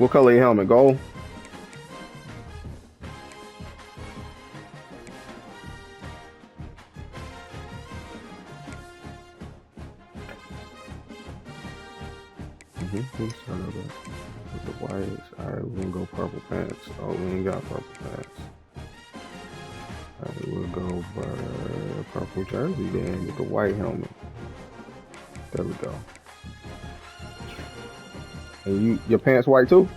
What color your helmet? Gold? Let's start over with the whites. Alright, we're gonna go purple pants. Oh, we ain't got purple pants. Alright, we'll go purple jersey then with the white helmet. There we go. And your pants white too?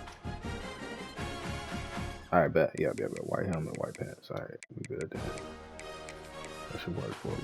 Alright, bet. Yeah. White helmet, white pants. Alright, we good then. That should work for me.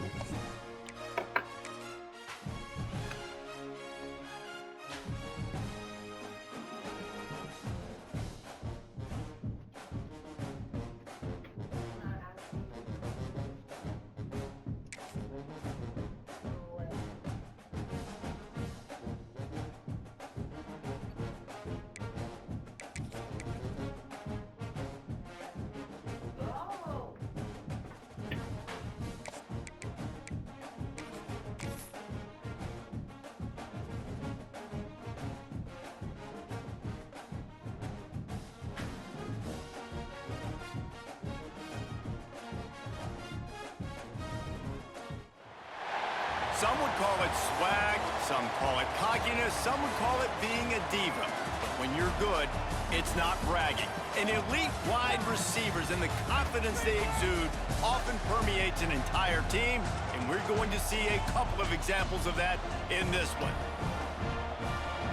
Some would call it swag, some call it cockiness, some would call it being a diva. But when you're good, it's not bragging. And elite wide receivers and the confidence they exude often permeates an entire team, and we're going to see a couple of examples of that in this one.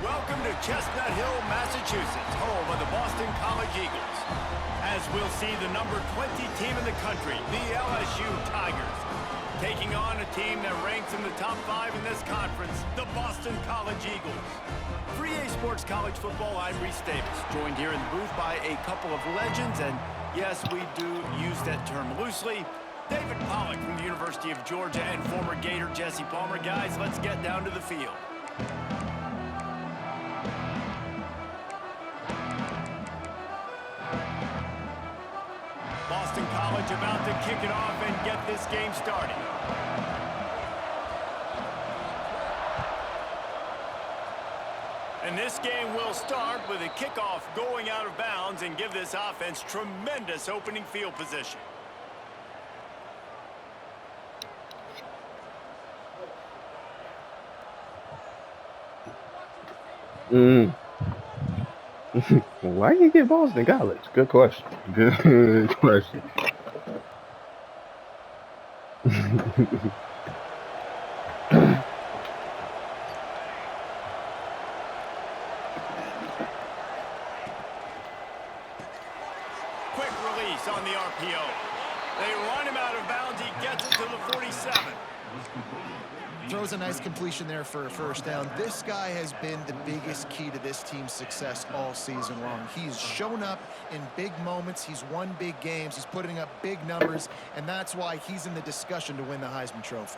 Welcome to Chestnut Hill, Massachusetts, home of the Boston College Eagles. As we'll see the number 20 team in the country, the LSU Tigers, taking on a team that ranks in the top 5 in this conference, the Boston College Eagles. For EA Sports College Football, I'm Reese Davis, joined here in the booth by a couple of legends, and yes, we do use that term loosely. David Pollack from the University of Georgia and former Gator Jesse Palmer. Guys, let's get down to the field. Boston College about to kick it off and get this game started. And this game will start with a kickoff going out of bounds and give this offense tremendous opening field position. Why you get Boston College? Good question. Good question. Quick release on the RPO. They run him out of bounds. He gets it to the 47. Throws a nice completion there for a first down. This guy has been the biggest key to this team's success all season long. He's shown up in big moments. He's won big games. He's putting up big numbers, and that's why he's in the discussion to win the Heisman Trophy.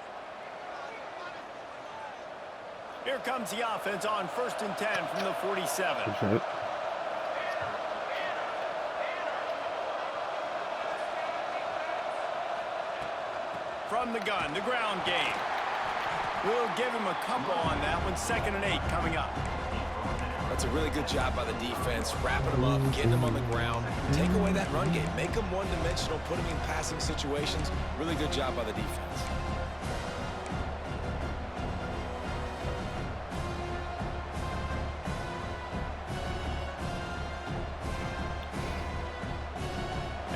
Here comes the offense on 1st and 10 from the 47. Okay. From the gun, the ground game. We'll give him a couple on that one. 2nd and 8 coming up. That's a really good job by the defense, wrapping them up, getting them on the ground. Take away that run game. Make them one-dimensional, put them in passing situations. Really good job by the defense.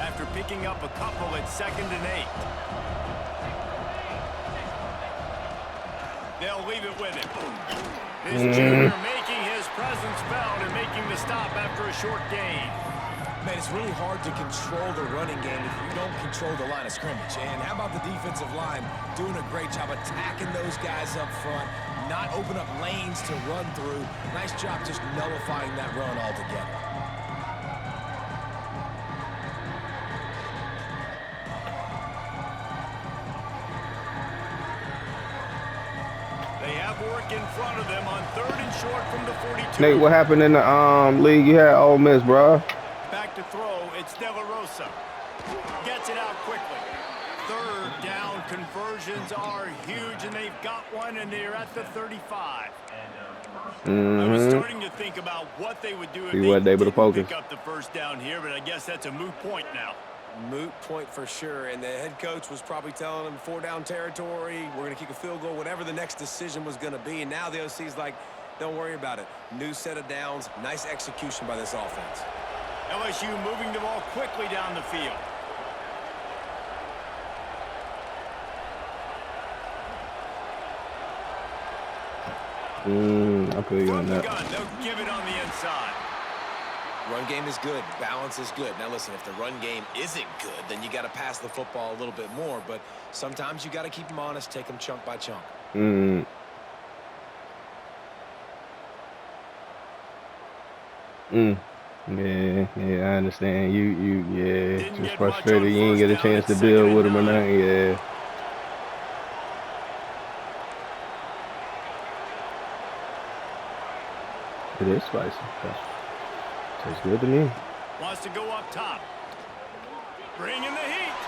After picking up a couple, it's 2nd and 8. They'll leave it with him. This junior making his presence felt and making the stop after a short gain. Man, it's really hard to control the running game if you don't control the line of scrimmage. And how about the defensive line doing a great job attacking those guys up front, not open up lanes to run through. Nice job just nullifying that run altogether. Work in front of them on 3rd and short from the 42. Nate, what happened in the league? You had Ole Miss, bro. Back to throw. It's De La Rosa. Gets it out quickly. 3rd down conversions are huge, and they've got one, and they're at the 35. I was starting to think about what they would do if He wasn't they able to didn't focus. pick up the first down here, but I guess that's a moot point now. Moot point for sure, and the head coach was probably telling him 4-down territory, we're going to kick a field goal, whatever the next decision was going to be, and now the OC's like, don't worry about it. New set of downs, nice execution by this offense. LSU moving the ball quickly down the field. I feel you on From the that. gun, they'll give it on the inside. Run game is good. Balance is good. Now, listen, if the run game isn't good, then you got to pass the football a little bit more. But sometimes you got to keep them honest, take them chunk by chunk. Yeah, I understand. Yeah, Didn't just get much on frustrated. You ain't get a first down. chance to It's build 2nd with and him or 9. nothing. Yeah. It is spicy. Tastes good to me. Wants to go up top. Bring in the heat.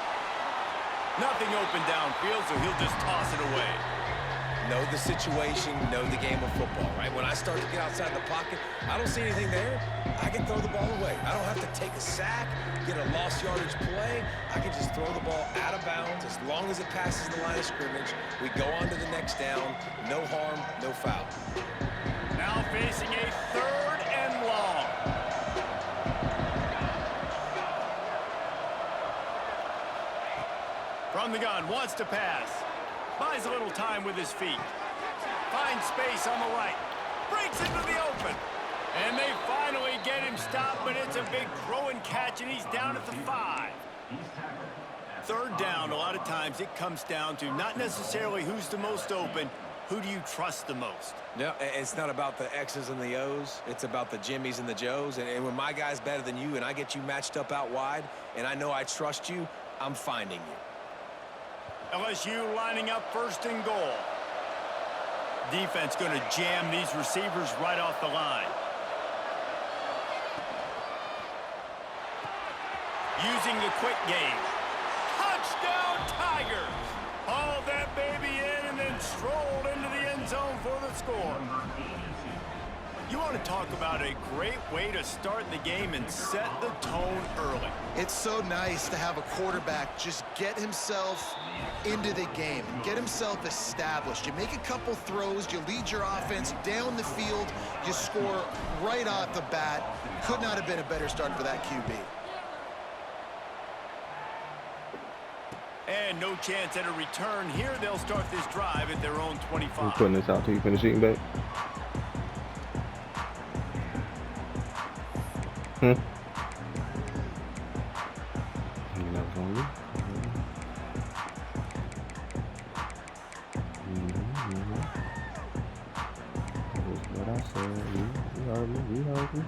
Nothing open downfield, so he'll just toss it away. Know the situation, know the game of football, right? When I start to get outside the pocket, I don't see anything there. I can throw the ball away. I don't have to take a sack, get a lost yardage play. I can just throw the ball out of bounds as long as it passes the line of scrimmage. We go on to the next down. No harm, no foul. Now facing a 3rd and long. From the gun, wants to pass. Buys a little time with his feet. Finds space on the right. Breaks into the open. And they finally get him stopped, but it's a big throw and catch, and he's down at the 5. 3rd down, a lot of times it comes down to not necessarily who's the most open, who do you trust the most? No, it's not about the X's and the O's. It's about the Jimmies and the Joes. And when my guy's better than you and I get you matched up out wide and I know I trust you, I'm finding you. LSU lining up 1st and goal. Defense going to jam these receivers right off the line. Using the quick game. Touchdown Tigers! Hauled that baby in and then strolled into the end zone for the score. You want to talk about a great way to start the game and set the tone early. It's so nice to have a quarterback just get himself into the game, get himself established. You make a couple throws, you lead your offense down the field, you score right off the bat. Could not have been a better start for that QB. And no chance at a return here. They'll start this drive at their own 25. I'm putting this out till you finish eating, babe. You know what's on you? That's what I said. You heard me. You heard me.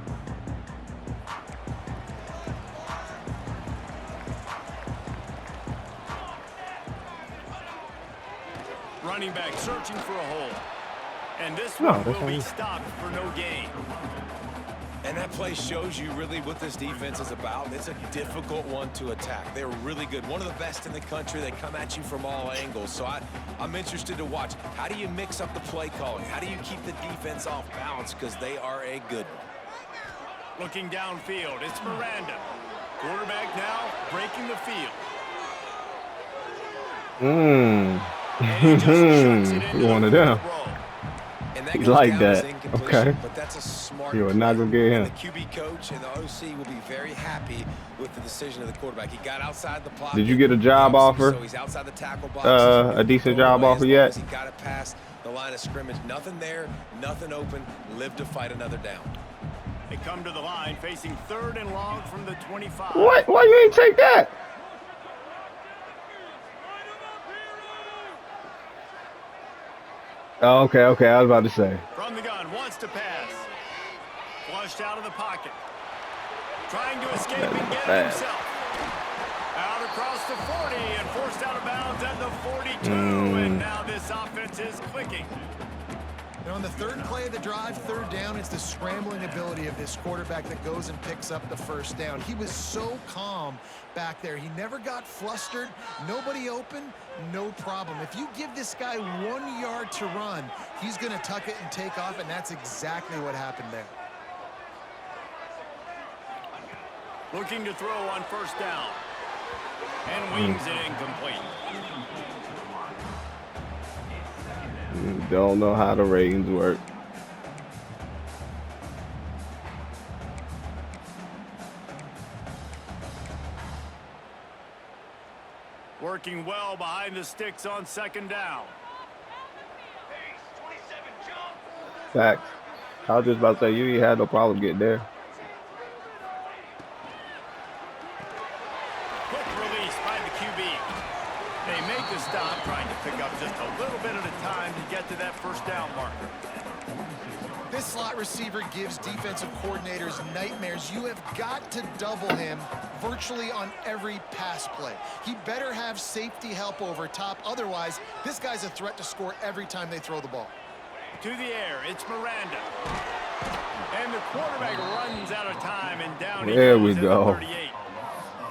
Running back searching for a hole. And this one will be stopped for no gain. And that play shows you really what this defense is about. It's a difficult one to attack. They're really good. One of the best in the country. They come at you from all angles. So I'm interested to watch. How do you mix up the play calling? How do you keep the defense off balance? Because they are a good one. Looking downfield, it's Miranda. Quarterback now breaking the field. You wanted them. He like that. Okay. But that's a smart You are not going to get him. The QB coach and the OC will be very happy with the decision of the quarterback. He got outside the pocket. Did you get a job offer? So he's outside the tackle box. A decent job offer yet? He got it past the line of scrimmage. Nothing there, nothing open. Live to fight another down. They come to the line facing 3rd and long from the 25. What? Why you ain't take that? Oh, okay. I was about to say. From the gun, wants to pass. Flushed out of the pocket. Trying to escape and get it himself. Out across the 40 and forced out of bounds at the 42. And now this offense is clicking. And on the third play of the drive, third down, it's the scrambling ability of this quarterback that goes and picks up the first down. He was so calm back there. He never got flustered. Nobody open, no problem. If you give this guy 1 yard to run, he's going to tuck it and take off, and that's exactly what happened there. Looking to throw on first down. And wings it incomplete. Don't know how the ratings work. Working well behind the sticks on second down. Facts. I was just about to say, you ain't had no problem getting there. Quick release by the QB. They make the stop, trying to pick up just a little bit at a time to get to that first down marker. This slot receiver gives defensive coordinators nightmares. You have got to double him virtually on every pass play. He better have safety help over top. Otherwise, this guy's a threat to score every time they throw the ball. To the air, it's Miranda. And the quarterback runs out of time, and down there we he goes go. at the 38.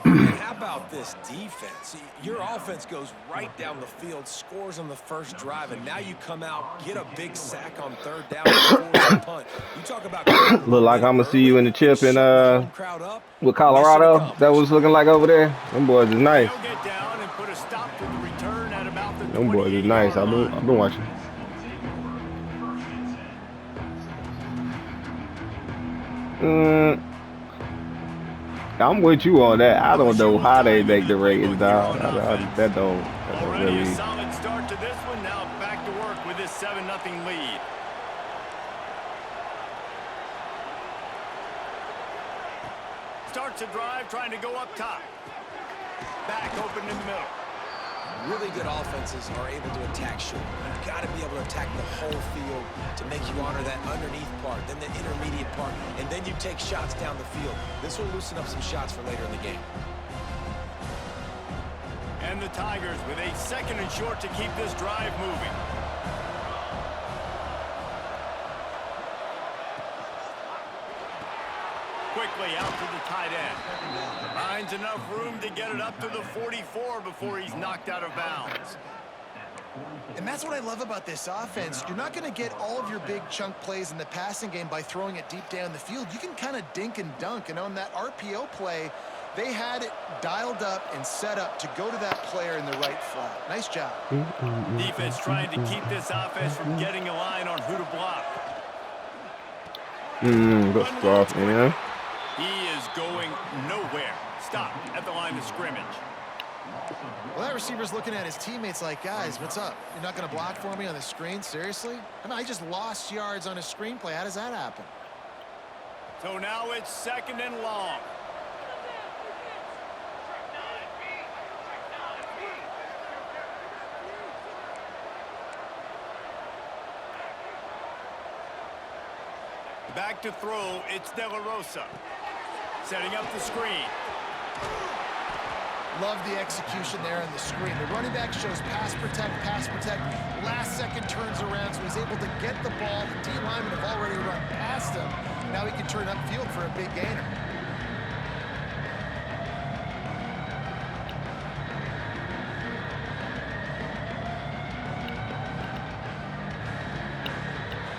And how about this defense? Your offense goes right down the field, scores on the first drive, and now you come out, get a big sack on third down, and force a punt. You talk about Look like I'm gonna see you in the chip in crowd up with Colorado. That was looking like over there. Them boys is nice. They'll get down and put a stop to the return at about the Them boys is nice. I've been watching. I'm with you on that. I don't know how they make the ratings, dog. That don't Already really. a solid start to this one. Now back to work with this 7-0 lead. Starts a drive, trying to go up top. Back open in the middle. Really good offenses are able to attack short. You've got to be able to attack the whole field to make you honor that underneath part, then the intermediate part, and then you take shots down the field. This will loosen up some shots for later in the game. And the Tigers with a 2nd and short to keep this drive moving. Quickly out to the tight end. Finds enough room to get it up to the 44 before he's knocked out of bounds. And that's what I love about this offense. You're not going to get all of your big chunk plays in the passing game by throwing it deep down the field. You can kind of dink and dunk. And on that RPO play, they had it dialed up and set up to go to that player in the right flat. Nice job. Defense trying to keep this offense from getting a line on who to block. Good stuff, man. He is going nowhere. Stop at the line of scrimmage. Well, that receiver's looking at his teammates like, guys, what's up? You're not going to block for me on the screen? Seriously? I mean, I just lost yards on a screenplay. How does that happen? So now it's 2nd and long. Back to throw, it's De La Rosa. Setting up the screen. Love the execution there on the screen. The running back shows pass protect, last second turns around, so he's able to get the ball. The D linemen have already run past him. Now he can turn upfield for a big gainer.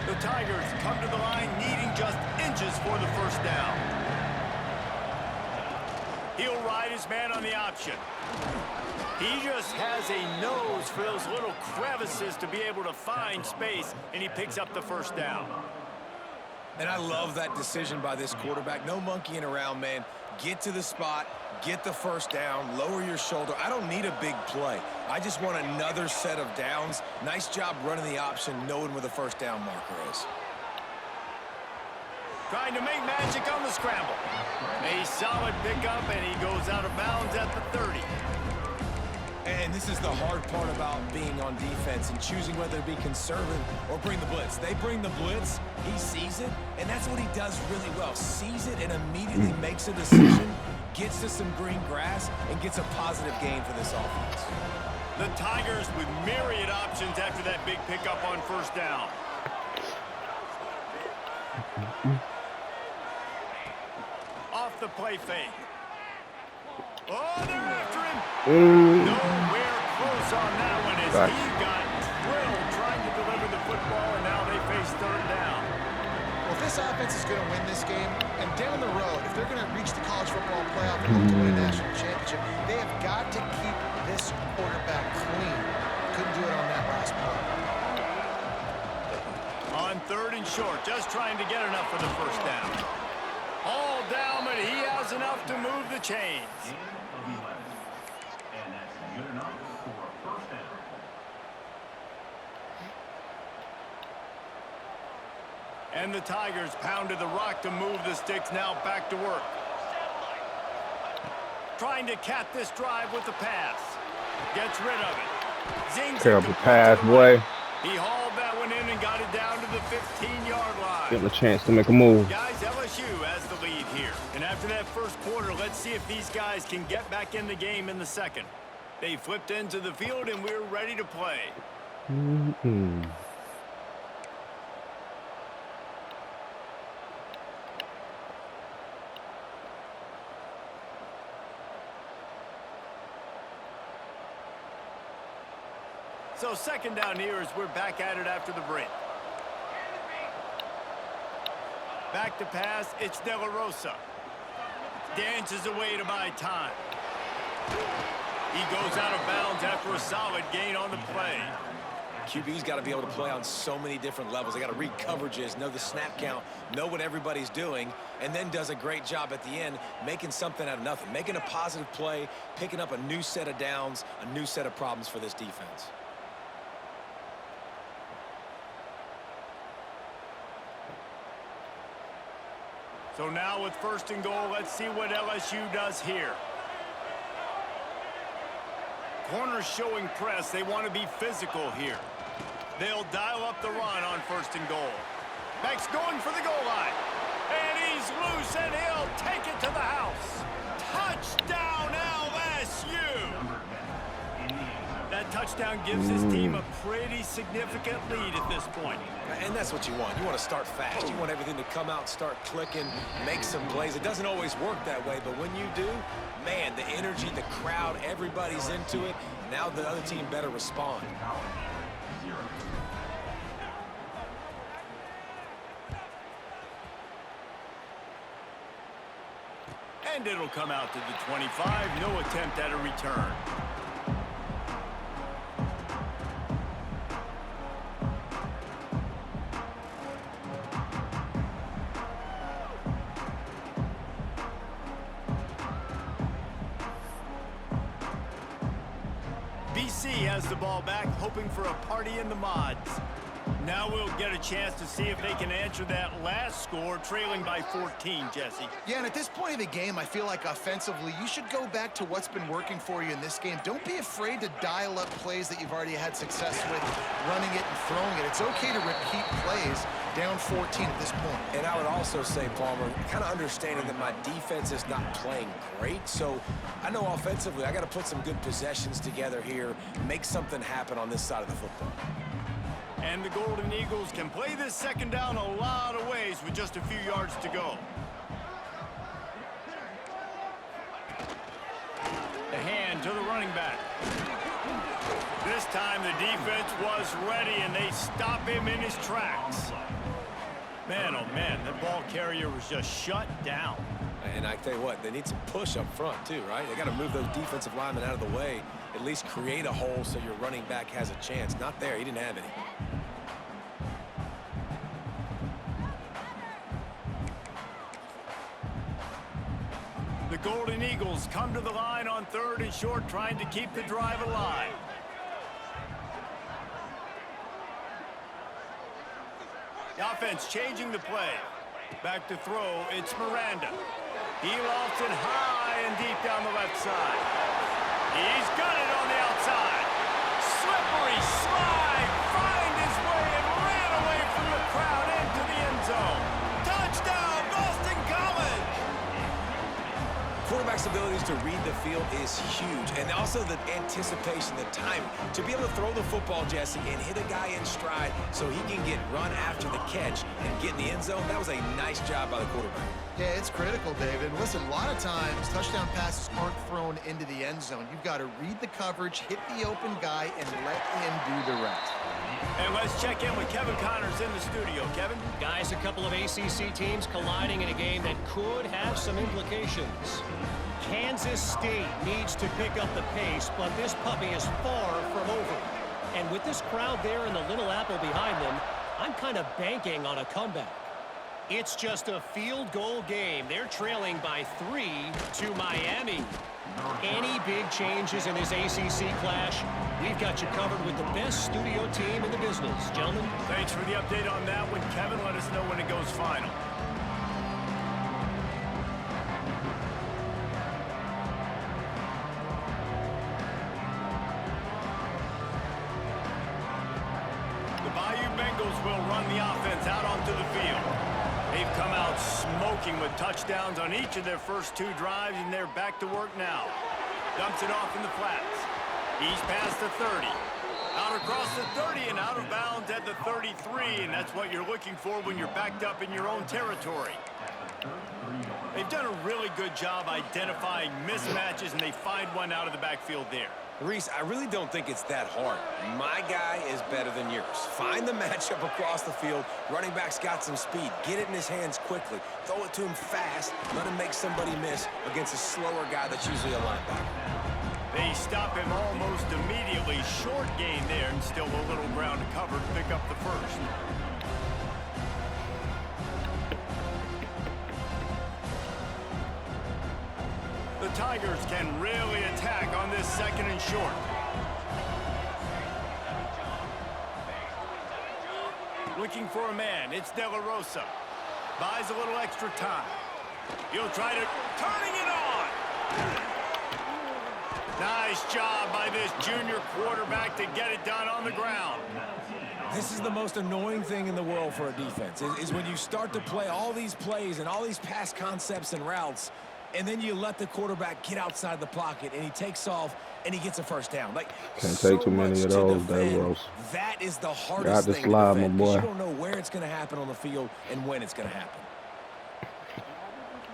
The Tigers come to the line needing just inches for the first down. He'll ride his man on the option. He just has a nose for those little crevices to be able to find space, and he picks up the first down. And I love that decision by this quarterback. No monkeying around, man. Get to the spot, get the first down, lower your shoulder. I don't need a big play. I just want another set of downs. Nice job running the option, knowing where the first down marker is. Trying to make magic on the scramble. A solid pickup, and he goes out of bounds at the 30. And this is the hard part about being on defense and choosing whether to be conservative or bring the blitz. They bring the blitz, he sees it, and that's what he does really well. Sees it and immediately makes a decision, gets to some green grass, and gets a positive gain for this offense. The Tigers with myriad options after that big pickup on first down. Off the play fake. Oh, they're after him. Nowhere close on that one as he got drilled trying to deliver the football, and now they face third down. Well, if this offense is going to win this game, and down the road, if they're going to reach the college football playoff and hope to win a national championship, they have got to keep this quarterback clean. Couldn't do it on that last play. On third and short, just trying to get enough for the first down. All down, but he has enough to move the chains. And that's good enough for a first down. And the Tigers pounded the rock to move the sticks, now back to work. Trying to cap this drive with the pass. Gets rid of it. Zings Terrible pass, boy. He hauled that one in and got it down to the 15-yard line. Getting a chance to make a move. Guys, LSU has the lead here. And after that first quarter, let's see if these guys can get back in the game in the second. They flipped into the field, and we're ready to play. So second down here as we're back at it after the break. Back to pass, it's De La Rosa. Dances away to buy time. He goes out of bounds after a solid gain on the play. QB's got to be able to play on so many different levels. They got to read coverages, know the snap count, know what everybody's doing, and then does a great job at the end making something out of nothing, making a positive play, picking up a new set of downs, a new set of problems for this defense. So now with first and goal, let's see what LSU does here. Corners showing press. They want to be physical here. They'll dial up the run on first and goal. Max going for the goal line. And he's loose, and he'll take it to the house. Touchdown, LSU! That touchdown gives his team a pretty significant lead at this point. And that's what you want. You want to start fast. You want everything to come out, start clicking, make some plays. It doesn't always work that way, but when you do, man, the energy, the crowd, everybody's into it. Now the other team better respond. And it'll come out to the 25. No attempt at a return. BC has the ball back, hoping for a party in the mods. Now we'll get a chance to see if they can answer that last score, trailing by 14, Jesse. Yeah, and at this point of the game, I feel like offensively, you should go back to what's been working for you in this game. Don't be afraid to dial up plays that you've already had success with, running it and throwing it. It's okay to repeat plays down 14 at this point. And I would also say, Palmer, kind of understanding that my defense is not playing great. So I know offensively, I got to put some good possessions together here, make something happen on this side of the football. And the Golden Eagles can play this second down a lot of ways with just a few yards to go. The hand to the running back. This time the defense was ready, and they stop him in his tracks. Man, oh man, that ball carrier was just shut down. And I tell you what, they need some push up front too, right? They got to move those defensive linemen out of the way, at least create a hole so your running back has a chance. Not there, he didn't have any. The Golden Eagles come to the line on third and short, trying to keep the drive alive. The offense changing the play. Back to throw, it's Miranda. He lofts it high and deep down the left side. He's got it on the outside. Slippery slide, find his way and ran away from the crowd into the end zone. Touchdown, Boston College! quarterback's abilities to read the field is huge, and also the anticipation, the timing. To be able to throw the football, Jesse, and hit a guy in stride so he can get run after the catch and get in the end zone, that was a nice job by the quarterback. Yeah, it's critical, David. Listen, a lot of times, touchdown passes aren't thrown into the end zone. You've got to read the coverage, hit the open guy, and let him do the rest. And let's check in with Kevin Connors in the studio. Kevin? Guys, a couple of ACC teams colliding in a game that could have some implications. Kansas State needs to pick up the pace, but this puppy is far from over. And with this crowd there and the Little Apple behind them, I'm kind of banking on a comeback. It's just a field goal game. They're trailing by 3 to Miami. Any big changes in this ACC clash, we've got you covered with the best studio team in the business. Gentlemen? Thanks for the update on that one, Kevin. Let us know when it goes final. The Bayou Bengals will run the offense out onto the field. They've come out smoking with touchdowns on each of their first 2 drives, and they're back to work now. Dumps it off in the flats. He's past the 30. Out across the 30 and out of bounds at the 33, and that's what you're looking for when you're backed up in your own territory. They've done a really good job identifying mismatches, and they find one out of the backfield there. Reese, I really don't think it's that hard. My guy is better than yours. Find the matchup across the field. Running back's got some speed. Get it in his hands quickly. Throw it to him fast. Let him make somebody miss against a slower guy that's usually a linebacker. They stop him almost immediately. Short gain there, and still a little ground to cover to pick up the first. The Tigers can really attack on this 2nd and short. Looking for a man. It's De La Rosa. Buys a little extra time. He'll try to... Turning it on! Nice job by this junior quarterback to get it done on the ground. This is the most annoying thing in the world for a defense, is when you start to play all these plays and all these pass concepts and routes, and then you let the quarterback get outside the pocket, and he takes off, and he gets a first down. Like, Can't take too many of those, Davis. That is the hardest Got to thing slide, to defend, my boy. because you don't know where it's going to happen on the field and when it's going to happen.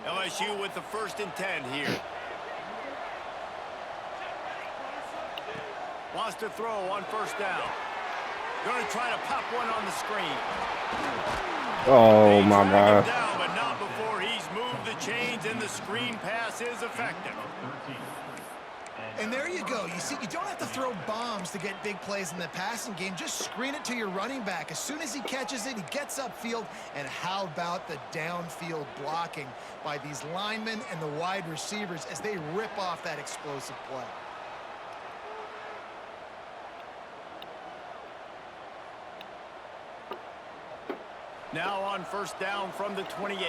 LSU with the 1st and 10 here. Wants to throw on 1st down. Going to try to pop one on the screen. Oh, They my drag him God. down, but not before he's moved the chains, and the screen pass is effective. And there you go. You see, you don't have to throw bombs to get big plays in the passing game. Just screen it to your running back. As soon as he catches it, he gets upfield. And how about the downfield blocking by these linemen and the wide receivers as they rip off that explosive play? Now on 1st down from the 28.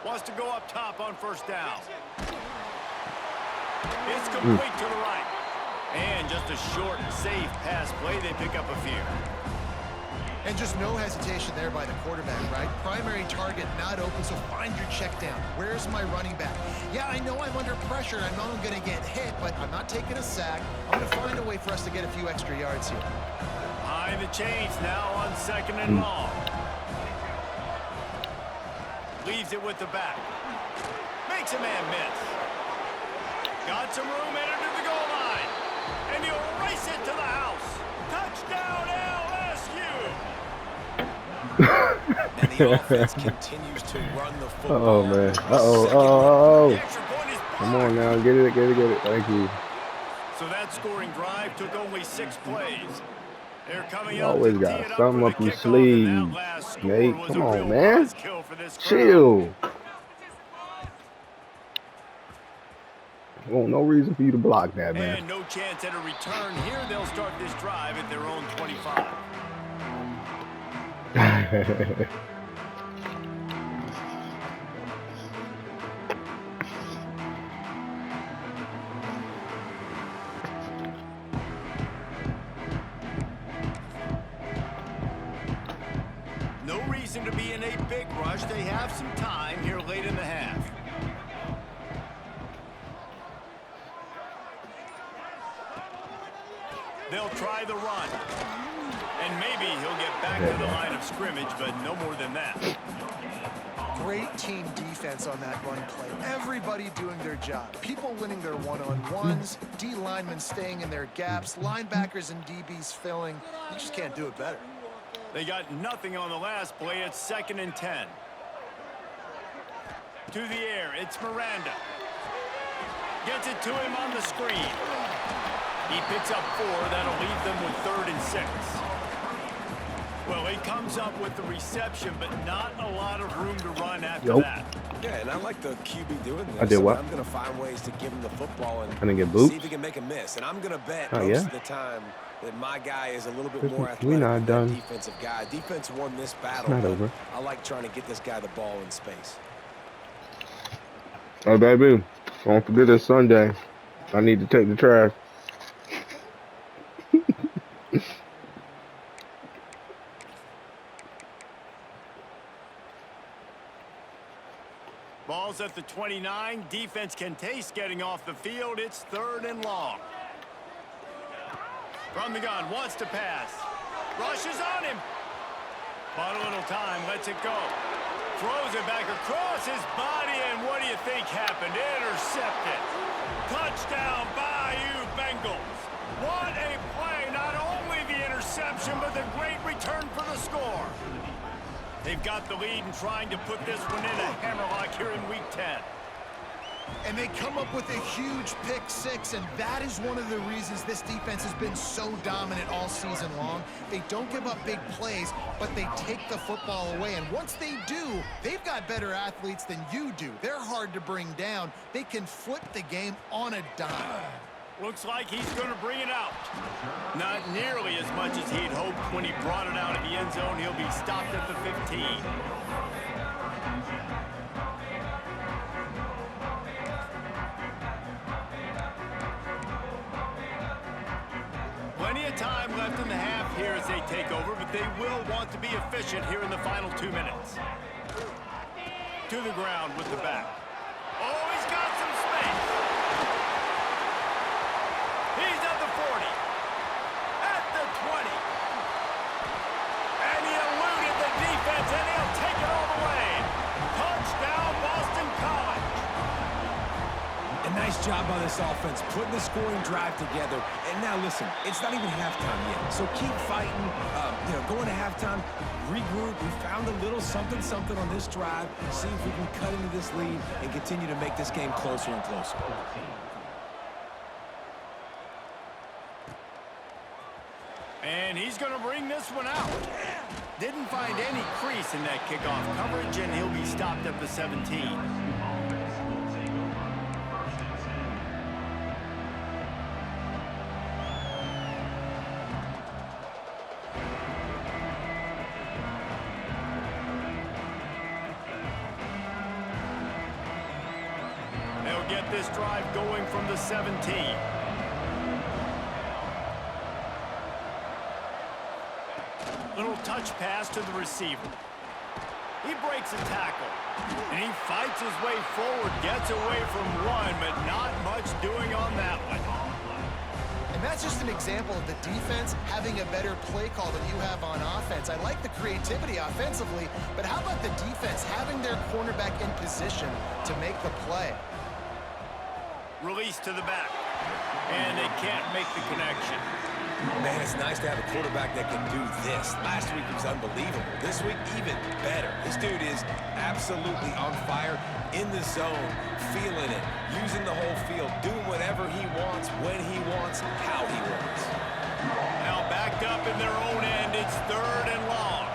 Wants to go up top on 1st down. It's complete to the right. And just a short, safe pass play. They pick up a few. And just no hesitation there by the quarterback, right? Primary target not open, so find your check down. Where's my running back? Yeah, I know I'm under pressure. I know I'm going to get hit, but I'm not taking a sack. I'm going to find a way for us to get a few extra yards here. Behind the chains now on 2nd and long. Leaves it with the back. Makes a man miss. Got some room headed to the goal line. And he'll race it to the house. Touchdown LSU. And the offense continues to run the football. Oh, man. The extra point is Come on now. Get it. Thank you. So that scoring drive took only 6 plays. They're coming You out always to got tee it up something for up the your kickoff, sleeve, and that last score Nate. was Come a on, real man. buzzkill for this crowd. Chill. Well, no reason for you to block that, man. And no chance at a return here. They'll start this drive at their own 25. No reason to be in a a big rush. They have some time here late in the half. They'll try the run. And maybe he'll get back to the line of scrimmage, but no more than that. Great team defense on that run play. Everybody doing their job. People winning their one-on-ones, D linemen staying in their gaps, linebackers and DBs filling. You just can't do it better. They got nothing on the last play. It's 2nd and 10. To the air, it's Miranda. Gets it to him on the screen. He picks up 4. That'll leave them with 3rd and 6. Well, he comes up with the reception, but not a lot of room to run after that. Yeah, and I like the QB doing this. I did what? I'm going to find ways to give him the football and I didn't get booped. see if he can make a miss. And I'm going to bet Oh, most yeah? of the time that my guy is a little bit more We athletic not than done. that defensive guy. Defense won this battle. Not but over. I like trying to get this guy the ball in space. Oh, baby, don't forget it's Sunday. I need to take the trash. Ball's at the 29. Defense can taste getting off the field. It's 3rd and long. From the gun, wants to pass. Rushes on him. Bought a little time, lets it go. Throws it back across his body, and what do you think happened? Intercepted. Touchdown, Bayou Bengals. What a play. Not only the interception, but the great return for the score. They've got the lead and trying to put this one in a hammerlock here in Week 10. And they come up with a huge pick 6, and that is one of the reasons this defense has been so dominant all season long. They don't give up big plays, but they take the football away. And once they do, they've got better athletes than you do. They're hard to bring down. They can flip the game on a dime. Looks like he's going to bring it out. Not nearly as much as he'd hoped when he brought it out of the end zone. He'll be stopped at the 15. Plenty of time left in the half here as they take over, but they will want to be efficient here in the final 2 minutes. To the ground with the back. Oh, he's got some space. He's at the 40. At the 20. And he eluded the defense, and he'll take it all the way. Touchdown, Boston College. A nice job by this offense, putting the scoring drive together. And now listen, it's not even halftime yet. So keep fighting, going to halftime, regroup. We found a little something on this drive. See if we can cut into this lead and continue to make this game closer and closer. And he's going to bring this one out. Didn't find any crease in that kickoff coverage, and he'll be stopped at the 17. They'll get this drive going from the 17. Little touch pass to the receiver. He breaks a tackle, and he fights his way forward, gets away from one, but not much doing on that one. And that's just an example of the defense having a better play call than you have on offense. I like the creativity offensively, but how about the defense having their cornerback in position to make the play? Release to the back, and they can't make the connection. Man, it's nice to have a quarterback that can do this. Last week he was unbelievable. This week, even better. This dude is absolutely on fire, in the zone, feeling it, using the whole field, doing whatever he wants, when he wants, how he wants. Now backed up in their own end, it's 3rd and long.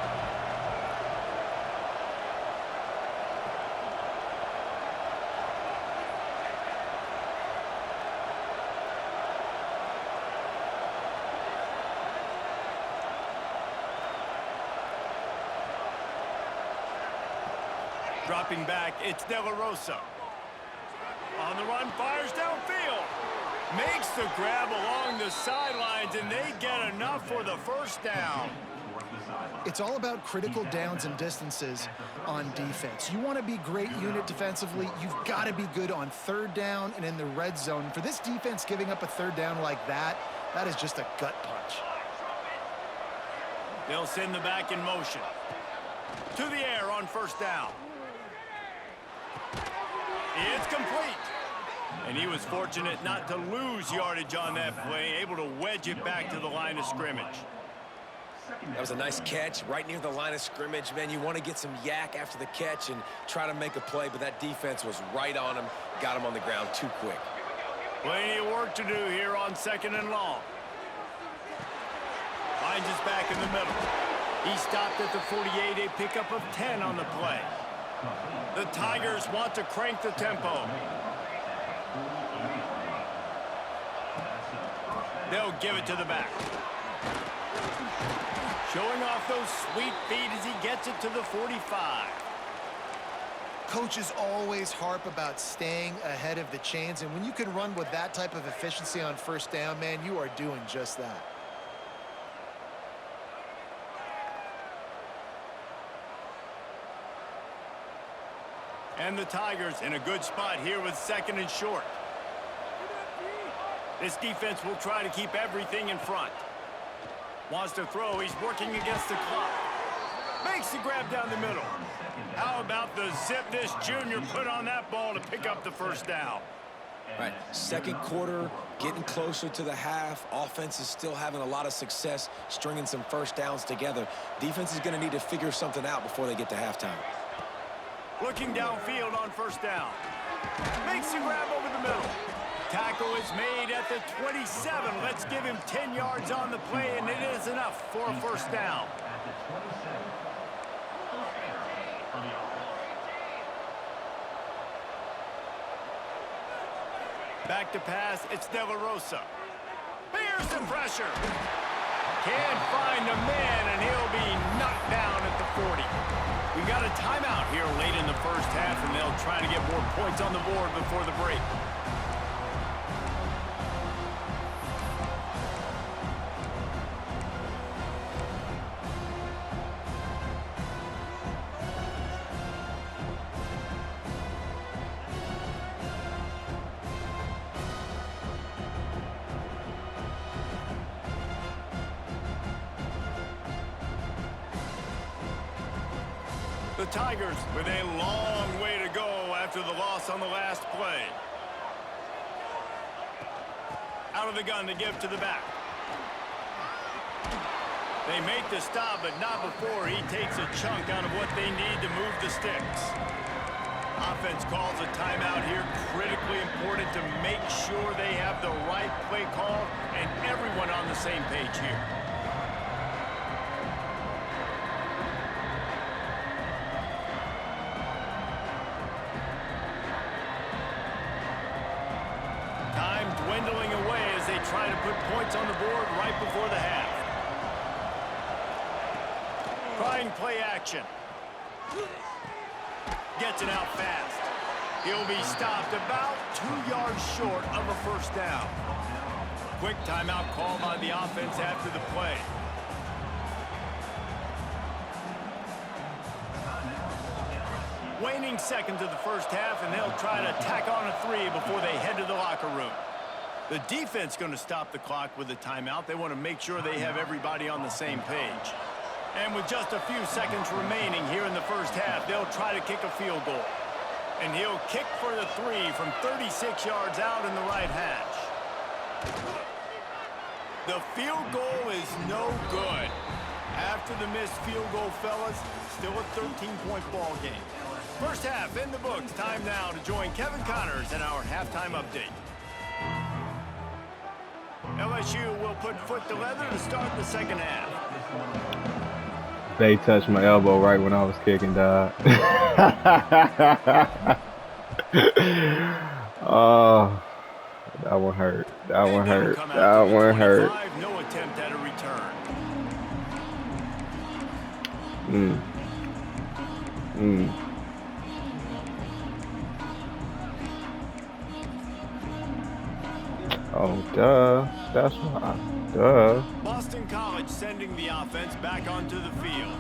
Dropping back, it's De La Rosa. On the run, fires downfield. Makes the grab along the sidelines, and they get enough for the first down. It's all about critical downs and distances on defense. You want to be great unit defensively, you've got to be good on third down and in the red zone. For this defense giving up a third down like that, that is just a gut punch. They'll send the back in motion. To the air on first down. It's complete. And he was fortunate not to lose yardage on that play, able to wedge it back to the line of scrimmage. That was a nice catch right near the line of scrimmage. Man, you want to get some yak after the catch and try to make a play, but that defense was right on him, got him on the ground too quick. Plenty of work to do here on 2nd and long. Finds his back in the middle. He stopped at the 48, a pickup of 10 on the play. The Tigers want to crank the tempo. They'll give it to the back. Showing off those sweet feet as he gets it to the 45. Coaches always harp about staying ahead of the chains, and when you can run with that type of efficiency on first down, man, you are doing just that. And the Tigers in a good spot here with 2nd and short. This defense will try to keep everything in front. Wants to throw. He's working against the clock. Makes the grab down the middle. How about the zip this junior put on that ball to pick up the first down? All right, second quarter, getting closer to the half. Offense is still having a lot of success stringing some first downs together. Defense is going to need to figure something out before they get to halftime. Looking downfield on first down. Makes the grab over the middle. Tackle is made at the 27. Let's give him 10 yards on the play, and it is enough for a first down. Back to pass, it's De La Rosa. Bears the pressure. Can't find a man, and he'll be knocked down at the 40. We got a timeout here late in the first half, and they'll try to get more points on the board before the break. The Tigers with a long way to go after the loss on the last play. Out of the gun to give to the back. They make the stop, but not before he takes a chunk out of what they need to move the sticks. Offense calls a timeout here. Critically important to make sure they have the right play call and everyone on the same page here. Dwindling away as they try to put points on the board right before the half. Trying play action. Gets it out fast. He'll be stopped about 2 yards short of a first down. Quick timeout call by the offense after the play. Waning seconds of the first half, and they'll try to tack on a 3 before they head to the locker room. The defense going to stop the clock with a timeout. They want to make sure they have everybody on the same page. And with just a few seconds remaining here in the first half, they'll try to kick a field goal. And he'll kick for the 3 from 36 yards out in the right hash. The field goal is no good. After the missed field goal, fellas, still a 13-point ball game. First half in the books. Time now to join Kevin Connors in our halftime update. LSU will put foot to leather to start the second half. They touched my elbow right when I was kicking, dog. Oh, that one hurt. That one hurt. That one hurt. No attempt at a return. Oh, Duh. That's why. Duh. Boston College sending the offense back onto the field.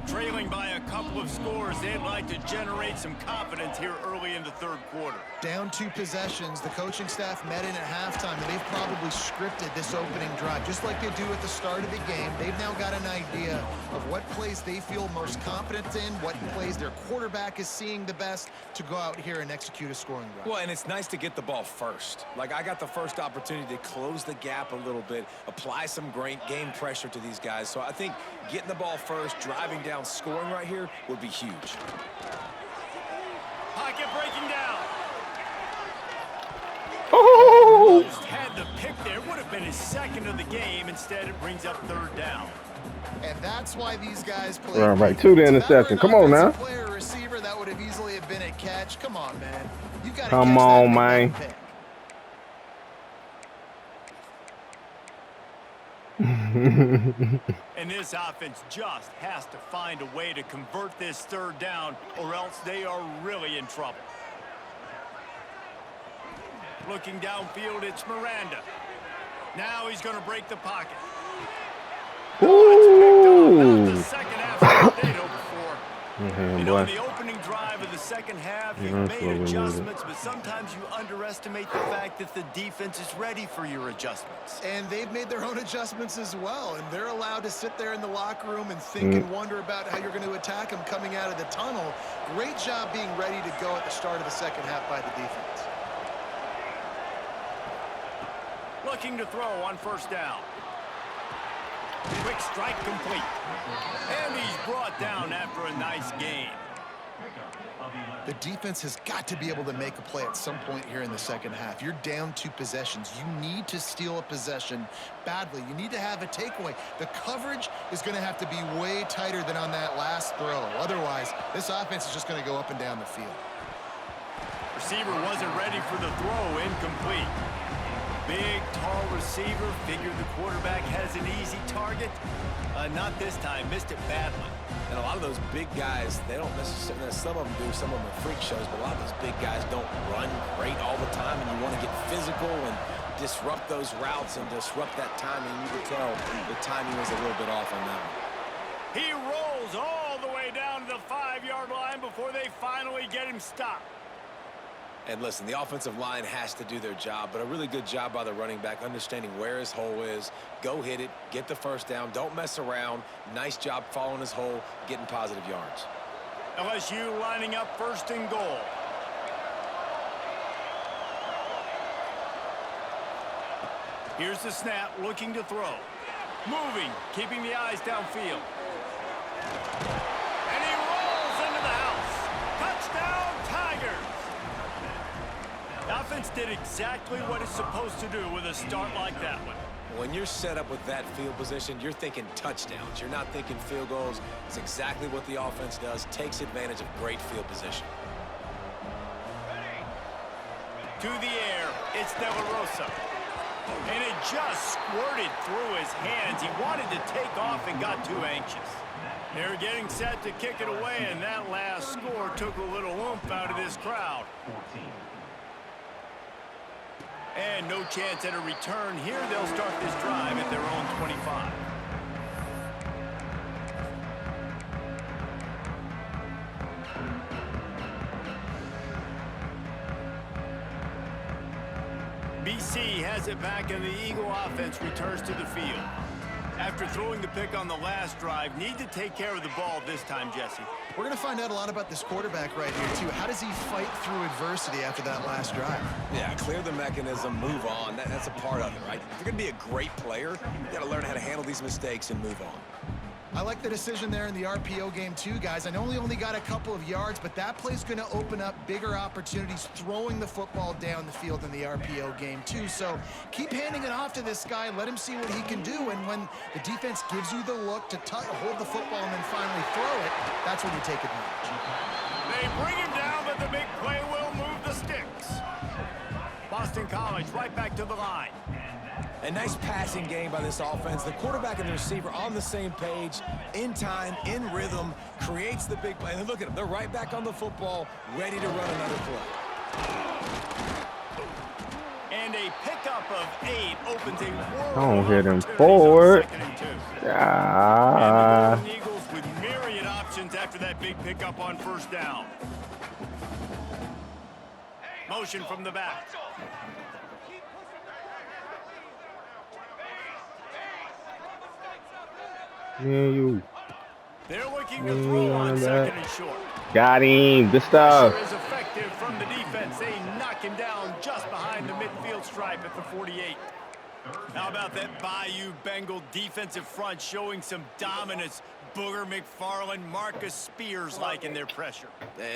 Trailing by a couple of scores, they'd like to generate some confidence here early in the third quarter. Down 2 possessions. The coaching staff met in at halftime, and they've probably scripted this opening drive. Just like they do at the start of the game, they've now got an idea of what plays they feel most confident in, what plays their quarterback is seeing the best to go out here and execute a scoring drive. Well, and it's nice to get the ball first. Like, I got the first opportunity to close the gap a little bit, apply some great game pressure to these guys. So I think getting the ball first, driving down, scoring right here would be huge. Pocket breaking down. Oh! Just had the pick there. Would have been his second of the game. Instead, it brings up third down. And that's why these guys play. Right. 2 to interception. Come on now. Player, receiver, that would have easily have been a catch. Come on, man. You got to Come on, man. And this offense just has to find a way to convert this third down, or else they are really in trouble. Looking downfield, it's Miranda. Now he's going to break the pocket. Ooh. The second half of the tornado before. Yeah, You know, in boy. the opening drive of the second half, Yeah, you've that's made what we needed. adjustments, but sometimes you underestimate the fact that the defense is ready for your adjustments. And they've made their own adjustments as well, and they're allowed to sit there in the locker room and think and wonder about how you're going to attack them coming out of the tunnel. Great job being ready to go at the start of the second half by the defense. Looking to throw on first down. Quick strike complete. And he's brought down after a nice gain. The defense has got to be able to make a play at some point here in the second half. You're down 2 possessions. You need to steal a possession badly. You need to have a takeaway. The coverage is going to have to be way tighter than on that last throw. Otherwise, this offense is just going to go up and down the field. Receiver wasn't ready for the throw. Incomplete. Big, tall receiver. Figured the quarterback has an easy target. Not this time. Missed it badly. And a lot of those big guys, they don't necessarily, some of them do, some of them are freak shows, but a lot of those big guys don't run great all the time, and you want to get physical and disrupt those routes and disrupt that timing. You can tell the timing was a little bit off on that one. He rolls all the way down to the 5-yard line before they finally get him stopped. And listen, the offensive line has to do their job, but a really good job by the running back, understanding where his hole is. Go hit it, get the first down, don't mess around. Nice job following his hole, getting positive yards. LSU lining up first and goal. Here's the snap, looking to throw. Moving, keeping the eyes downfield. And he rolls into the house. Touchdown, Tigers! The offense did exactly what it's supposed to do with a start like that one. When you're set up with that field position, you're thinking touchdowns. You're not thinking field goals. It's exactly what the offense does, takes advantage of great field position. To the air, it's De La Rosa. And it just squirted through his hands. He wanted to take off and got too anxious. They're getting set to kick it away, and that last score took a little oomph out of this crowd. And no chance at a return here. They'll start this drive at their own 25. BC has it back, and the Eagle offense returns to the field. After throwing the pick on the last drive, need to take care of the ball this time, Jesse. We're going to find out a lot about this quarterback right here, too. How does he fight through adversity after that last drive? Yeah, clear the mechanism, move on. That's a part of it, right? If you're going to be a great player, you got to learn how to handle these mistakes and move on. I like the decision there in the RPO game, too, guys. I know he only got a couple of yards, but that play's going to open up bigger opportunities throwing the football down the field in the RPO game, too. So keep handing it off to this guy. Let him see what he can do. And when the defense gives you the look to hold the football and then finally throw it, that's when you take advantage. They bring him down, but the big play will move the sticks. Boston College right back to the line. A nice passing game by this offense. The quarterback and the receiver on the same page, in time, in rhythm, creates the big play. And look at them. They're right back on the football, ready to run another play. And a pickup pickup of 8 opens a world Don't of hit him opportunities on forward. 2nd and 2. And the Ah. Golden Eagles with myriad options after that big pickup on 1st down. Motion from the back. Me and you. They're looking to throw on 2nd and short. Got him. Good Pressure stuff. is effective from the defense. They knock him down just behind the midfield stripe at the 48. How about that Bayou Bengal defensive front showing some dominance? Booger McFarland, Marcus Spears liking their pressure.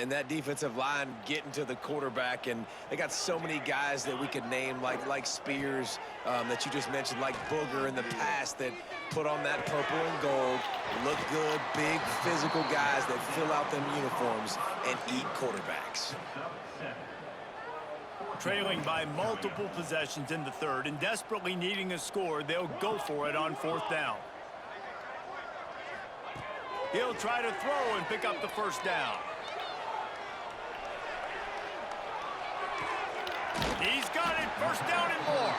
And that defensive line getting to the quarterback, and they got so many guys that we could name like Spears that you just mentioned, like Booger in the past, that put on that purple and gold, look good, big physical guys that fill out them uniforms and eat quarterbacks. Trailing by multiple possessions in the 3rd and desperately needing a score, they'll go for it on 4th down. He'll try to throw and pick up the 1st down. He's got it, 1st down and more.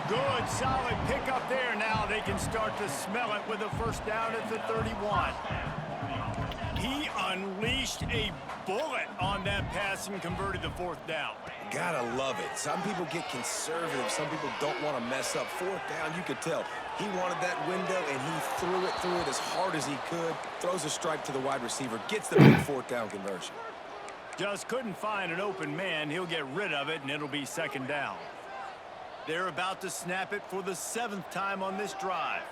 Good, solid pickup there. Now they can start to smell it with a 1st down at the 31. He unleashed a bullet on that pass and converted the 4th down. Gotta love it. Some people get conservative. Some people don't want to mess up. 4th down, you could tell. He wanted that window, and he threw it as hard as he could. Throws a strike to the wide receiver. Gets the big 4th down conversion. Just couldn't find an open man. He'll get rid of it, and it'll be 2nd down. They're about to snap it for the 7th time on this drive.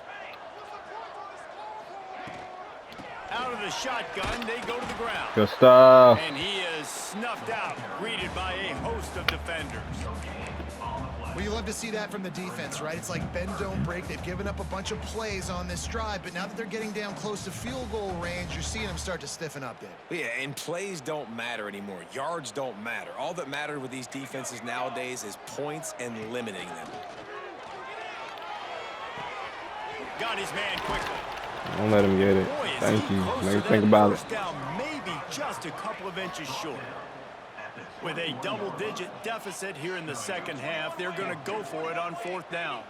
Out of the shotgun, they go to the ground. Good stuff. And he is snuffed out, greeted by a host of defenders. Well, you love to see that from the defense, right? It's like bend, don't break. They've given up a bunch of plays on this drive, but now that they're getting down close to field goal range, you're seeing them start to stiffen up, Dave. Yeah, and plays don't matter anymore. Yards don't matter. All that matters with these defenses nowadays is points and limiting them. Got his man quickly. Don't let him get it. Boy, is Thank he you. close Make to me think that about it. 1st down, maybe just a couple of inches short. With a double-digit deficit here in the 2nd half, they're going to go for it on 4th down.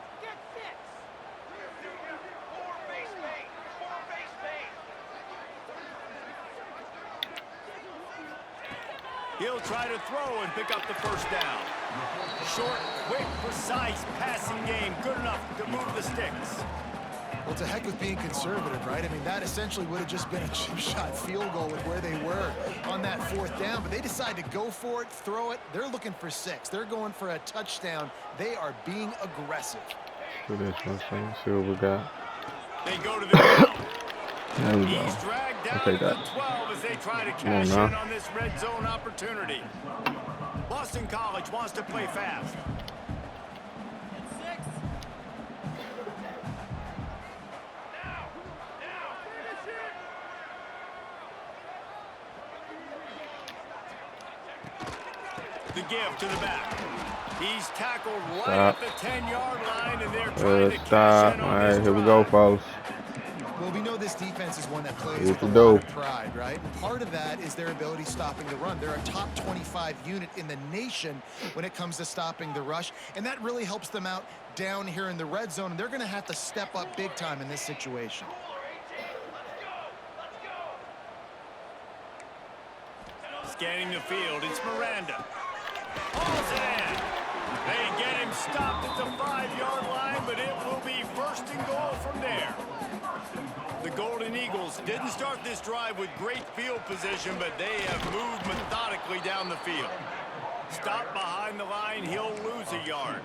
He'll try to throw and pick up the 1st down. Short, quick, precise passing game, good enough to move the sticks. Well, to heck with being conservative, right? I mean, that essentially would have just been a chip shot field goal with where they were on that 4th down, but they decide to go for it, throw it. They're looking for 6. They're going for a touchdown. They are being aggressive. For this one, see what we got. They go to the ground. There we go. He's dragged down I'll to take the that. 12 as they try to Come on cash now. in on this red zone opportunity. Boston College wants to play fast. The give to the back. He's tackled right at the 10-yard line, and they're trying to cash Stop. in All on right, this here we go, drive. folks. Well, we know this defense is one that plays What with a to do. lot of pride, right? And part of that is their ability stopping the run. They're a top 25 unit in the nation when it comes to stopping the rush, and that really helps them out down here in the red zone, and they're going to have to step up big time in this situation. Scanning the field, it's Miranda. Hauls it in. They get him stopped at the 5-yard line, but it will be 1st and goal from there. The Golden Eagles didn't start this drive with great field position, but they have moved methodically down the field. Stop behind the line, he'll lose a yard.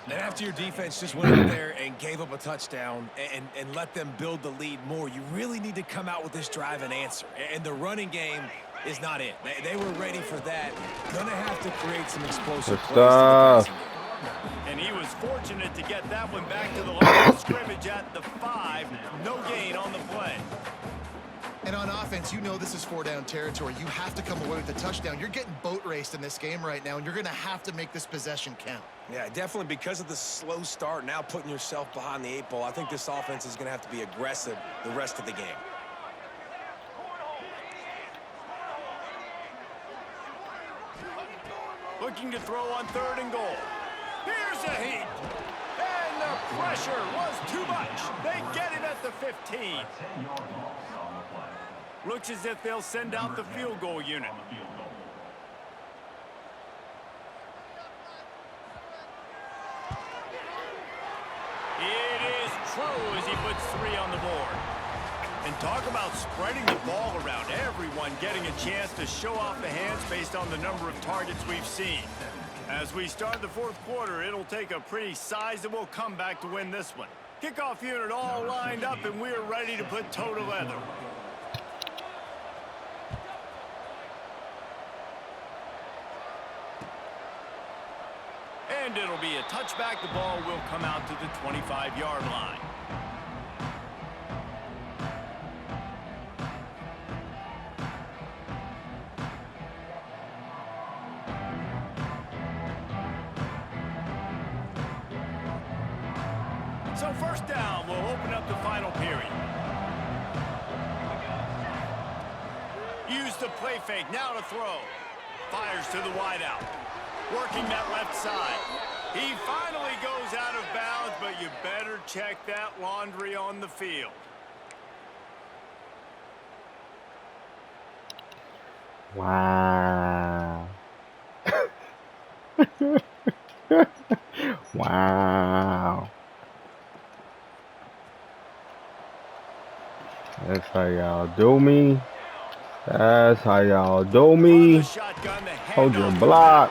And after your defense just went out there and gave up a touchdown and let them build the lead more, you really need to come out with this drive and answer. And the running game is not it. They were ready for that. Gonna have to create some explosive plays to the passing game. And he was fortunate to get that one back to the line of scrimmage at the 5. No gain on the play. And on offense, you know this is 4-down territory. You have to come away with a touchdown. You're getting boat raced in this game right now, and you're going to have to make this possession count. Yeah, definitely because of the slow start, now putting yourself behind the 8 ball, I think this offense is going to have to be aggressive the rest of the game. Looking to throw on 3rd and goal. Here's a heat. And the pressure was too much. They get him at the 15. 10-yard loss on the play. Looks as if they'll send out the field goal unit. It is true as he puts 3 on the board. And talk about spreading the ball around, everyone getting a chance to show off the hands based on the number of targets we've seen. As we start the fourth quarter, it'll take a pretty sizable comeback to win this one. Kickoff unit all lined up, and we're ready to put toe to leather. And it'll be a touchback. The ball will come out to the 25-yard line. So first down, we'll open up the final period. Use the play fake, now to throw. Fires to the wideout. Working that left side. He finally goes out of bounds, but you better check that laundry on the field. Wow. Wow. That's how y'all do me. That's how y'all do me. Hold your block.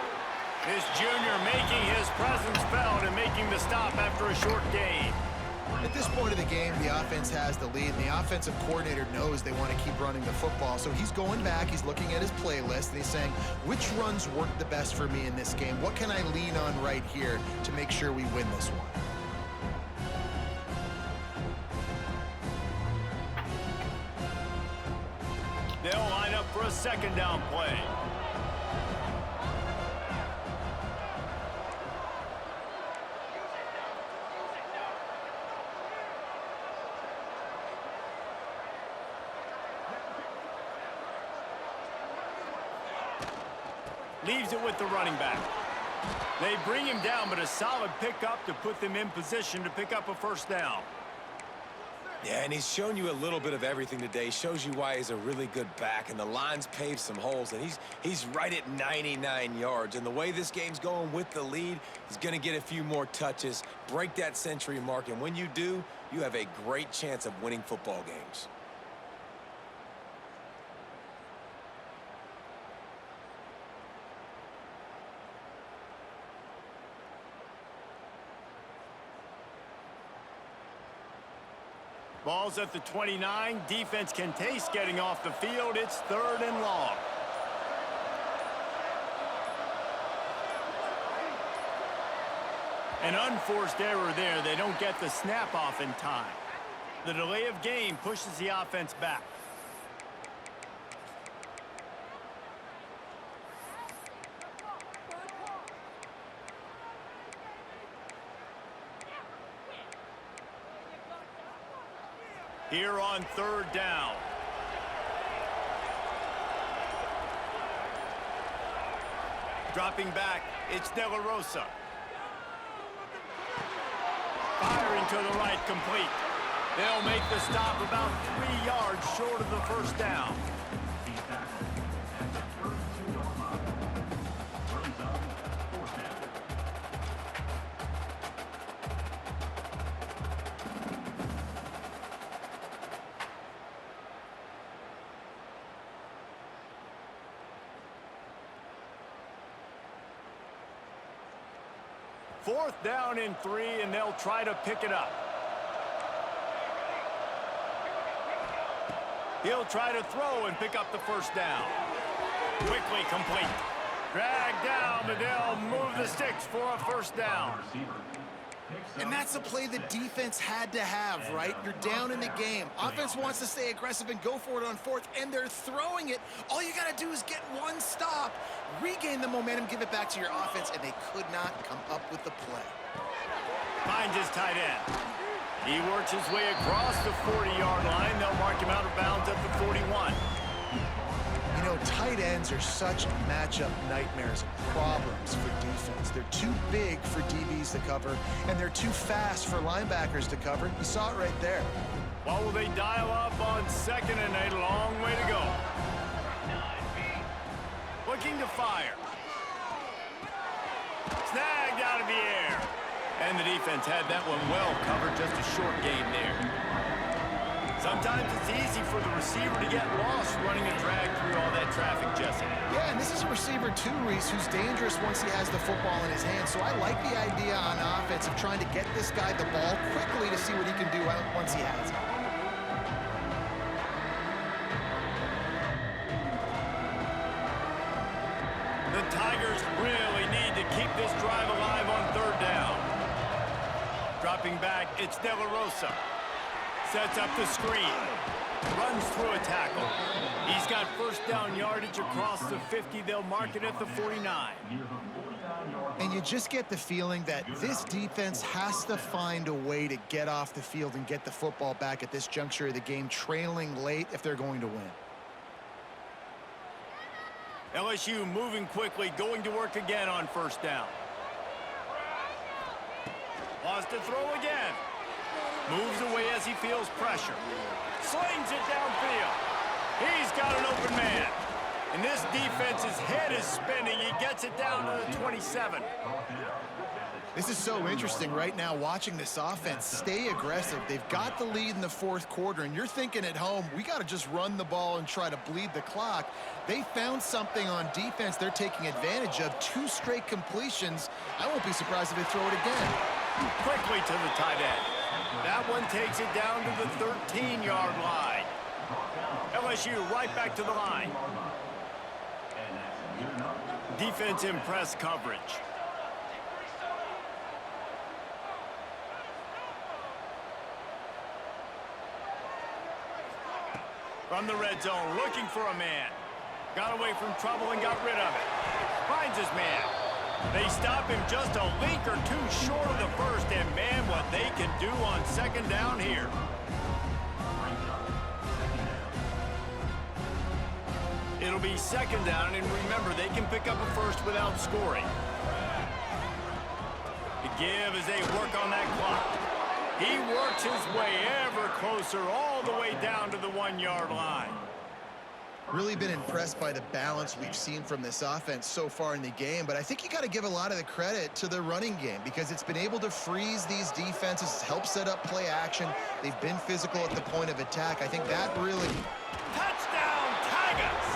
This junior making his presence felt and making the stop after a short gain. At this point of the game, the offense has the lead, and the offensive coordinator knows they want to keep running the football. So he's going back, he's looking at his playlist, and he's saying, which runs work the best for me in this game? What can I lean on right here to make sure we win this one? They'll line up for a second down play. Leaves it with the running back. They bring him down, but a solid pickup to put them in position to pick up a first down. Yeah, and he's shown you a little bit of everything today. Shows you why he's a really good back, and the line's paved some holes, and he's right at 99 yards. And the way this game's going with the lead, he's going to get a few more touches, break that century mark, and when you do, you have a great chance of winning football games. Ball's at the 29. Defense can taste getting off the field. It's 3rd and long. An unforced error there. They don't get the snap off in time. The delay of game pushes the offense back. Here on 3rd down. Dropping back, it's De La Rosa. Firing to the right, complete. They'll make the stop about 3 yards short of the first down. Fourth down and 3, and they'll try to pick it up. He'll try to throw and pick up the first down. Quickly complete. Dragged down, but they'll move the sticks for a first down. And that's a play the defense had to have, right? You're down in the game. Offense wants to stay aggressive and go for it on 4th, and they're throwing it. All you got to do is get one stop, regain the momentum, give it back to your offense, and they could not come up with the play. Finds his tight end. He works his way across the 40-yard line. They'll mark him out of bounds at the 41. You know, tight ends are such matchup nightmares and problems for defense. They're too big for DBs to cover, and they're too fast for linebackers to cover. You saw it right there. Well, will they dial up on 2nd and 8? A long way to go. Looking to fire. Snagged out of the air. And the defense had that one well covered, just a short gain there. Sometimes it's easy for the receiver to get lost running a drag through all that traffic, Jesse. Yeah, and this is a receiver too, Reese, who's dangerous once he has the football in his hands. So I like the idea on offense of trying to get this guy the ball quickly to see what he can do once he has it. The Tigers really need to keep this drive alive on 3rd down. Dropping back, it's De La Rosa. Sets up the screen. Runs through a tackle. He's got 1st down yardage across the 50. They'll mark it at the 49. And you just get the feeling that this defense has to find a way to get off the field and get the football back at this juncture of the game, trailing late if they're going to win. LSU moving quickly, going to work again on 1st down. Wants to throw again. Moves away as he feels pressure. Slings it downfield. He's got an open man. And this defense's head is spinning. He gets it down to the 27. This is so interesting right now, watching this offense stay aggressive. They've got the lead in the 4th quarter, and you're thinking at home, we got to just run the ball and try to bleed the clock. They found something on defense they're taking advantage of. 2 straight completions. I won't be surprised if they throw it again. Quickly to the tight end. That one takes it down to the 13-yard line. LSU right back to the line. Defense in press coverage. From the red zone, looking for a man. Got away from trouble and got rid of it. Finds his man. They stop him just a link or 2 short of the 1st, and man, what they can do on 2nd down here. It'll be 2nd down, and remember, they can pick up a 1st without scoring. The give as they work on that clock. He works his way ever closer all the way down to the 1-yard line. Really been impressed by the balance we've seen from this offense so far in the game, but I think you got to give a lot of the credit to the running game because it's been able to freeze these defenses, help set up play action. They've been physical at the point of attack. I think that really... Touchdown, Tigers!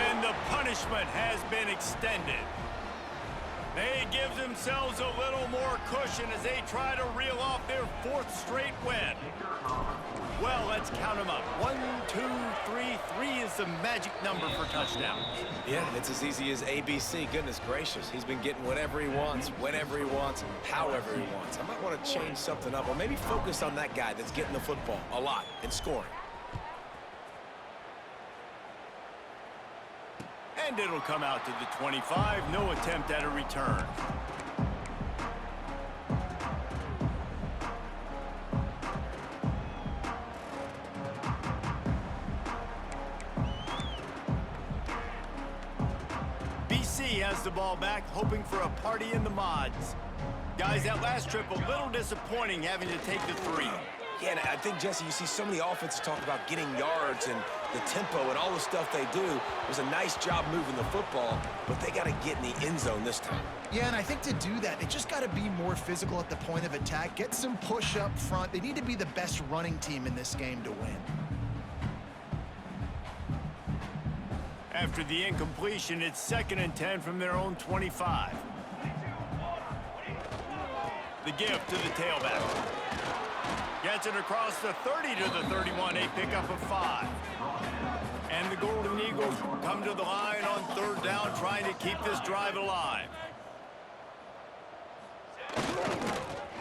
And the punishment has been extended. They give themselves a little more cushion as they try to reel off their 4th straight win. Well, let's count them up. 1, 2, 3. 3 is the magic number for touchdowns. Yeah, it's as easy as ABC. Goodness gracious. He's been getting whatever he wants, whenever he wants, however he wants. I might want to change something up or maybe focus on that guy that's getting the football a lot and scoring. And it'll come out to the 25. No attempt at a return. BC has the ball back, hoping for a party in the mods. Guys, that last trip a little disappointing having to take the 3. Yeah, and I think, Jesse, you see so many offenses talk about getting yards and the tempo and all the stuff they do. It was a nice job moving the football, but they got to get in the end zone this time. Yeah, and I think to do that, they just got to be more physical at the point of attack, get some push up front. They need to be the best running team in this game to win. After the incompletion, it's 2nd and 10 from their own 25. The give to the tailback. Gets it across the 30 to the 31. A pickup of 5. And the Golden Eagles come to the line on 3rd down, trying to keep this drive alive.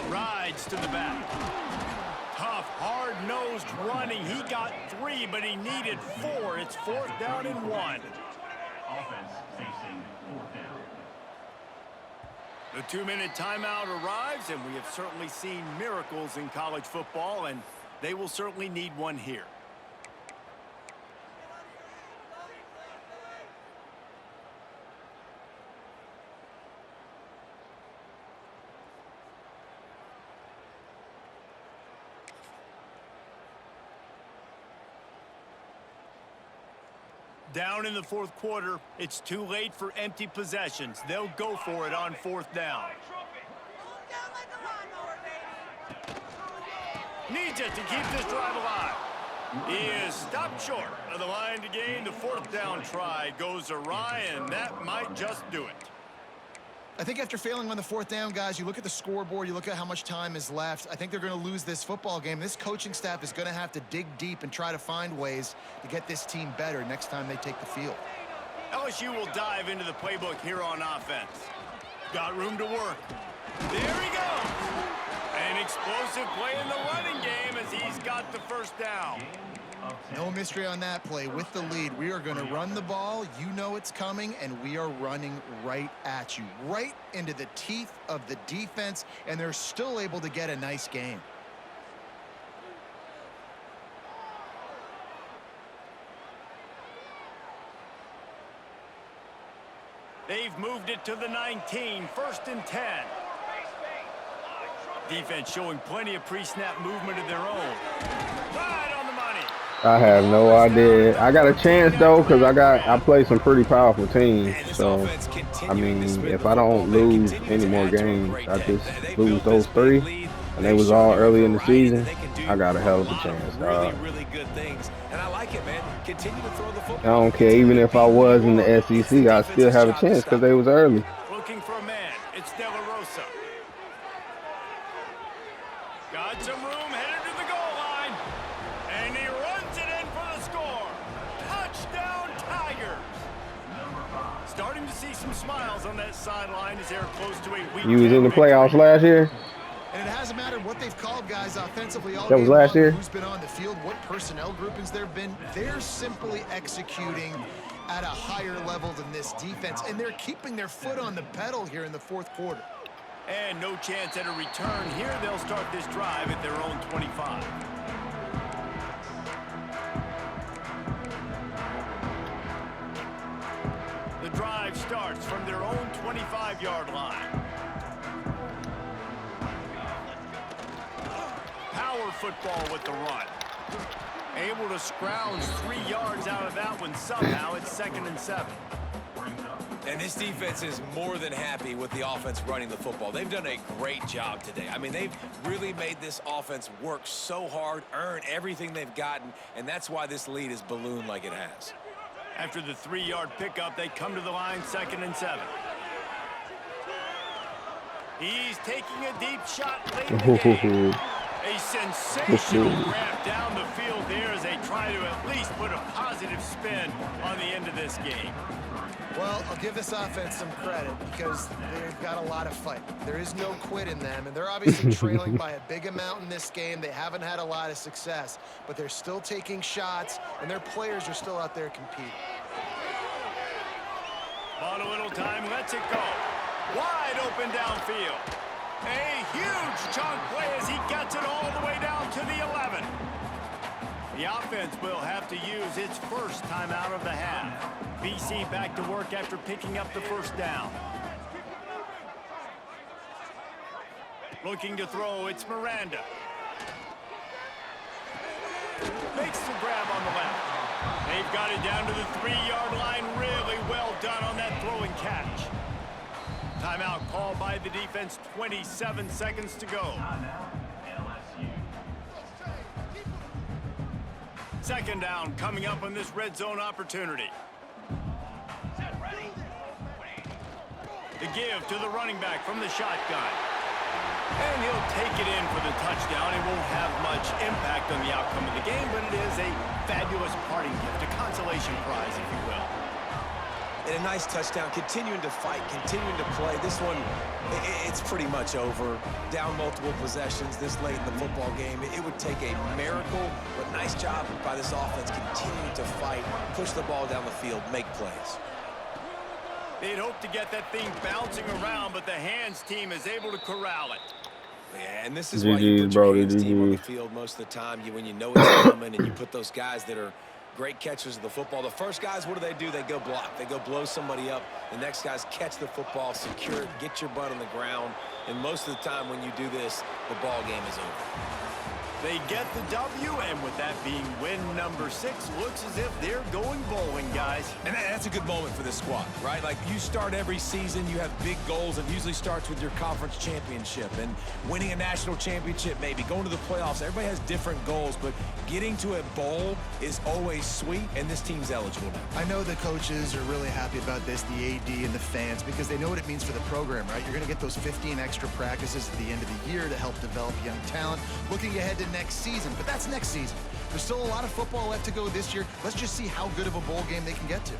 Rides to the back. Tough, hard-nosed running. He got 3, but he needed 4. It's 4th down and 1. Offense facing 4th down. The 2-minute timeout arrives, and we have certainly seen miracles in college football, and they will certainly need one here. Down in the fourth quarter, it's too late for empty possessions. They'll go for it on fourth down. Needs it to keep this drive alive. He is stopped short of the line to gain. The fourth down try goes awry, and that might just do it. I think after failing on the fourth down, guys, you look at the scoreboard, you look at how much time is left. I think they're going to lose this football game. This coaching staff is going to have to dig deep and try to find ways to get this team better next time they take the field. LSU will dive into the playbook here on offense. Got room to work. There he goes. An explosive play in the running game as he's got the first down. No mystery on that play. With the lead, we are going to run the ball. You know it's coming, and we are running right at you, right into the teeth of the defense, and they're still able to get a nice gain. They've moved it to the 19, 1st and 10. Defense showing plenty of pre-snap movement of their own. Right on the money. I have no idea. I got a chance though because I play some pretty powerful teams. So I mean, if I don't lose any more games, I just lose those 3, and they was all early in the season. I got a hell of a chance, dog. Really good things, and I like it, man. Continue to throw the football. I don't care. Even if I was in the SEC, I still have a chance because they was early. Looking for a man. It's De La Rosa. Got some room, headed to the goal line. And he runs it in for the score. Touchdown, Tigers. Starting to see some smiles on that sideline as they're close to a week. You was in the playoffs last year? And it hasn't mattered what they've called guys offensively all that was game last long, year. who's been on the field, what personnel groupings there have been. They're simply executing at a higher level than this defense, and they're keeping their foot on the pedal here in the fourth quarter. And no chance at a return here. They'll start this drive at their own 25. The drive starts from their own 25-yard line. Power football with the run. Able to scrounge 3 yards out of that one somehow. It's 2nd and 7. And this defense is more than happy with the offense running the football. They've done a great job today. I mean, they've really made this offense work so hard, earn everything they've gotten, and that's why this lead is ballooned like it has. After the 3-yard pickup, they come to the line 2nd and 7. He's taking a deep shot late in the game. A sensational grab down the field there as they try to at least put a positive spin on the end of this game. Well, I'll give this offense some credit because they've got a lot of fight. There is no quit in them, and they're obviously trailing by a big amount in this game. They haven't had a lot of success, but they're still taking shots, and their players are still out there competing. Bought a little time, lets it go. Wide open downfield. A huge chunk play as he gets it all the way down to the 11. The offense will have to use its first timeout of the half. BC back to work after picking up the first down. Looking to throw, it's Miranda. Makes the grab on the left. They've got it down to the 3-yard line. Really well done on that throwing catch. Timeout called by the defense, 27 seconds to go. Second down coming up on this red zone opportunity. The give to the running back from the shotgun. And he'll take it in for the touchdown. It won't have much impact on the outcome of the game, but it is a fabulous parting gift, a consolation prize, if you will. And a nice touchdown, continuing to fight, continuing to play. This one, it's pretty much over. Down multiple possessions this late in the football game. It would take a miracle, but nice job by this offense continuing to fight, push the ball down the field, make plays. They'd hope to get that thing bouncing around, but the hands team is able to corral it. Yeah, and this is why you put your hands team on the field most of the time. When you know it's coming and you put those guys that are great catchers of the football. The first guys, what do? They go block. They go blow somebody up. The next guys catch the football, secure it, get your butt on the ground. And most of the time when you do this, the ball game is over. They get the W, and with that being win number 6, looks as if they're going bowling, guys. And that's a good moment for this squad, right? Like, you start every season, you have big goals. It usually starts with your conference championship and winning a national championship, maybe going to the playoffs. Everybody has different goals, but getting to a bowl is always sweet, and this team's eligible now. I know the coaches are really happy about this, the AD and the fans, because they know what it means for the program, right? You're going to get those 15 extra practices at the end of the year to help develop young talent, looking ahead to next season. But that's next season. There's still a lot of football left to go this year. Let's just see how good of a bowl game they can get to.